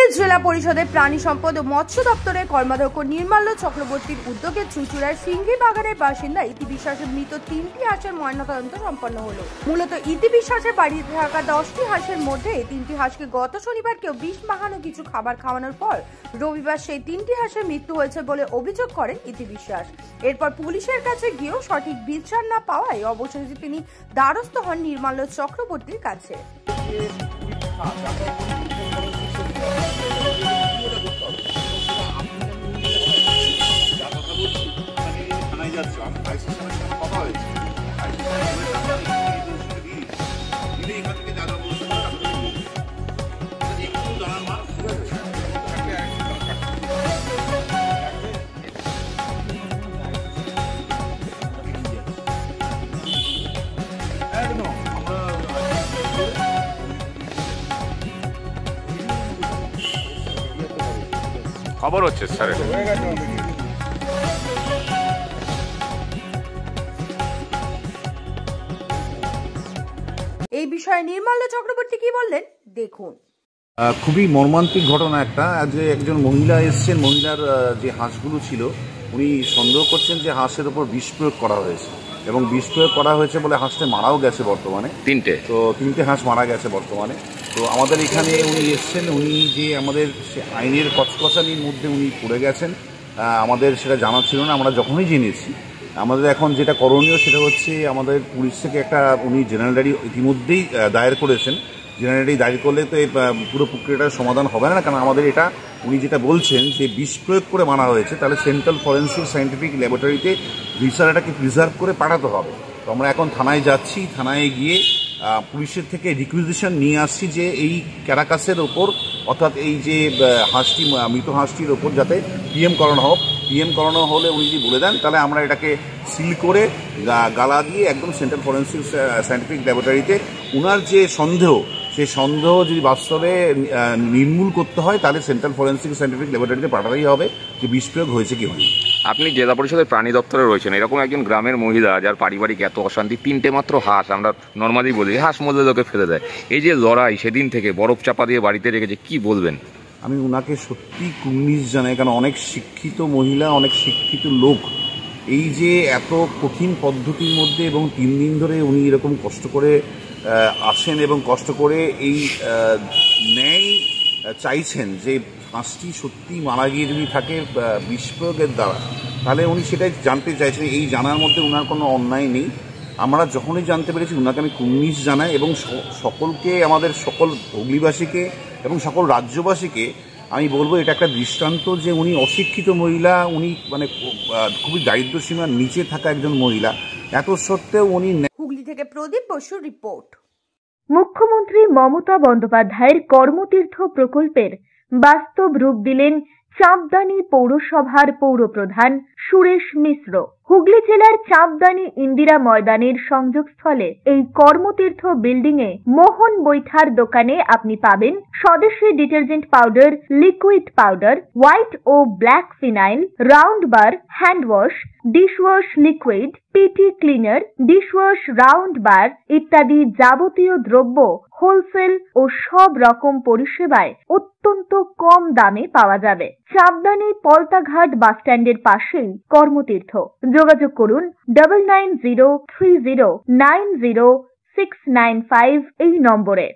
হুগলি জেলা পরিষদের প্রাণী সম্পদ ও মৎস্য দপ্তরের কর্মাধ্যক্ষ নির্মাল্য চক্রবর্তীর উদ্যোগে চুঁচুড়ার সিঙ্গি বাগানের বাসিন্দা ইতি বিশ্বাসের মৃত 3টি হাঁসের ময়নাতদন্ত সম্পন্ন হলো। মূলত ইতি বিশ্বাসের বাড়িতে থাকা 10টি হাঁসের মধ্যে 3টি হাঁসকে গত শনিবার কেউ বিষ মাখানো কিছু খাবার খাওয়ানোর পর রবিবার সেই 3টি হাঁসের মৃত্যু হয়েছে বলে অভিযোগ করেন ইতি বিশ্বাস। এরপর পুলিশের কাছে গিয়েও সঠিক বিচার না পাওয়ায় অবশেষে তিনি দ্বারস্থ হন নির্মাল্য চক্রবর্তীর কাছে। খবর হচ্ছে স্যার এই বিষয়ে নির্মাল্য চক্রবর্তী কি বললেন দেখুন। খুবই মর্মান্তিক ঘটনা একটা, যে একজন মহিলা এসছেন, মহিলার যে হাঁসগুলো ছিল উনি সন্দেহ করছেন যে হাঁসের ওপর বিষ প্রয়োগ করা হয়েছে এবং বিষ প্রয়োগ করা হয়েছে বলে হাঁসটা মারাও গেছে বর্তমানে। তিনটে হাঁস মারা গেছে বর্তমানে। তো আমাদের এখানে উনি এসছেন, উনি যে আমাদের আইনের কচকচানির মধ্যে উনি পড়ে গেছেন, আমাদের সেটা জানা ছিল না। আমরা যখনই জেনেছি, আমাদের এখন যেটা করণীয় সেটা হচ্ছে আমাদের পুলিশ থেকে একটা উনি জেনারেল ডায়েরি ইতিমধ্যেই দায়ের করেছেন। জেনারেল ডায়েরি দায়ের করলে তো এই পুরো প্রক্রিয়াটার সমাধান হবে না, কারণ আমাদের এটা উনি যেটা বলছেন যে বিষ প্রয়োগ করে মারা হয়েছে, তাহলে সেন্ট্রাল ফরেন্সিক সায়েন্টিফিক ল্যাবরেটরিতে বিচারটাকে প্রিজার্ভ করে পাঠাতে হবে। তো আমরা এখন থানায় যাচ্ছি, থানায় গিয়ে পুলিশের থেকে রিকুইজিশন নিয়ে আসছি যে এই ক্যারাকাসের ওপর, অর্থাৎ এই যে হাঁসটি মৃত হাঁসটির ওপর যাতে পিএম করানো হোক। পিএম করানো হলে উনি যদি বলে দেন তাহলে আমরা এটাকে সিল করে গালা দিয়ে একদম সেন্ট্রাল ফরেন্সিক সায়েন্টিফিক ল্যাবরেটরিতে ওনার যে সন্দেহ, সেই সন্দেহ যদি বাস্তবে নির্মূল করতে হয় তাহলে সেন্ট্রাল ফরেন্সিক সায়েন্টিফিক ল্যাবরেটরিতে পাঠাতেই হবে যে বিষ প্রয়োগ হয়েছে কি হয়নি। আপনি জেলা পরিষদের প্রাণী দপ্তরে রয়েছেন, এরকম একজন গ্রামের মহিলা যার পারিবারিক এত অশান্তি, 3টে মাত্র হাঁস, আমরা নর্মালি বলি হাঁস মধ্যে লোকে ফেলে দেয়, এই যে লড়াই সেদিন থেকে বরফ চাপা দিয়ে বাড়িতে রেখেছে, কি বলবেন? আমি ওনাকে সত্যি কুর্নিশ জানাই, কারণ অনেক শিক্ষিত মহিলা, অনেক শিক্ষিত লোক এই যে এত কঠিন পদ্ধতির মধ্যে এবং 3 দিন ধরে উনি এরকম কষ্ট করে আসেন এবং কষ্ট করে এই ন্যায় চাইছেন যে হাঁসটি সত্যি মারা গিয়ে যদি থাকে বিষ প্রয়োগের দ্বারা, তাহলে উনি সেটাই জানতে চাইছেন। এই জানার মধ্যে ওনার কোনো অন্যায় নেই। আমরা যখনই জানতে পেরেছি ওনাকে আমি কুর্নিশ জানাই এবং সকলকে, আমাদের সকল হুগলিবাসীকে এবং সকল রাজ্যবাসীকে আমি বলবো এটা একটা দৃষ্টান্ত যে উনি অশিক্ষিত মহিলা, উনি মানে খুবই দারিদ্র সীমার নিচে থাকা একজন মহিলা, এত সত্ত্বেও উনি। হুগলি থেকে প্রদীপ বসুর রিপোর্ট। মুখ্যমন্ত্রী মমতা বন্দ্যোপাধ্যায়ের কর্মতীর্থ প্রকল্পের বাস্তব রূপ দিলেন চাঁপদানি পৌরসভার পৌরপ্রধান সুরেশ মিশ্র। হুগলি জেলার চাঁপদানি ইন্দিরা ময়দানের সংযোগস্থলে এই কর্মতীর্থ বিল্ডিং এ মোহন বৈঠার দোকানে আপনি পাবেন স্বদেশী detergent powder, liquid powder, white ও black phenyl, round bar, hand wash, dishwash liquid, PT cleaner, dishwash round bar ইত্যাদি যাবতীয় দ্রব্য হোলসেল ও সব রকম পরিষেবায় অত্যন্ত কম দামে পাওয়া যাবে। চাঁপদানি পলতাঘাট বাসস্ট্যান্ডের পাশেই কর্মতীর্থ। যোগাযোগ করুন 9903090695 এই নম্বরে।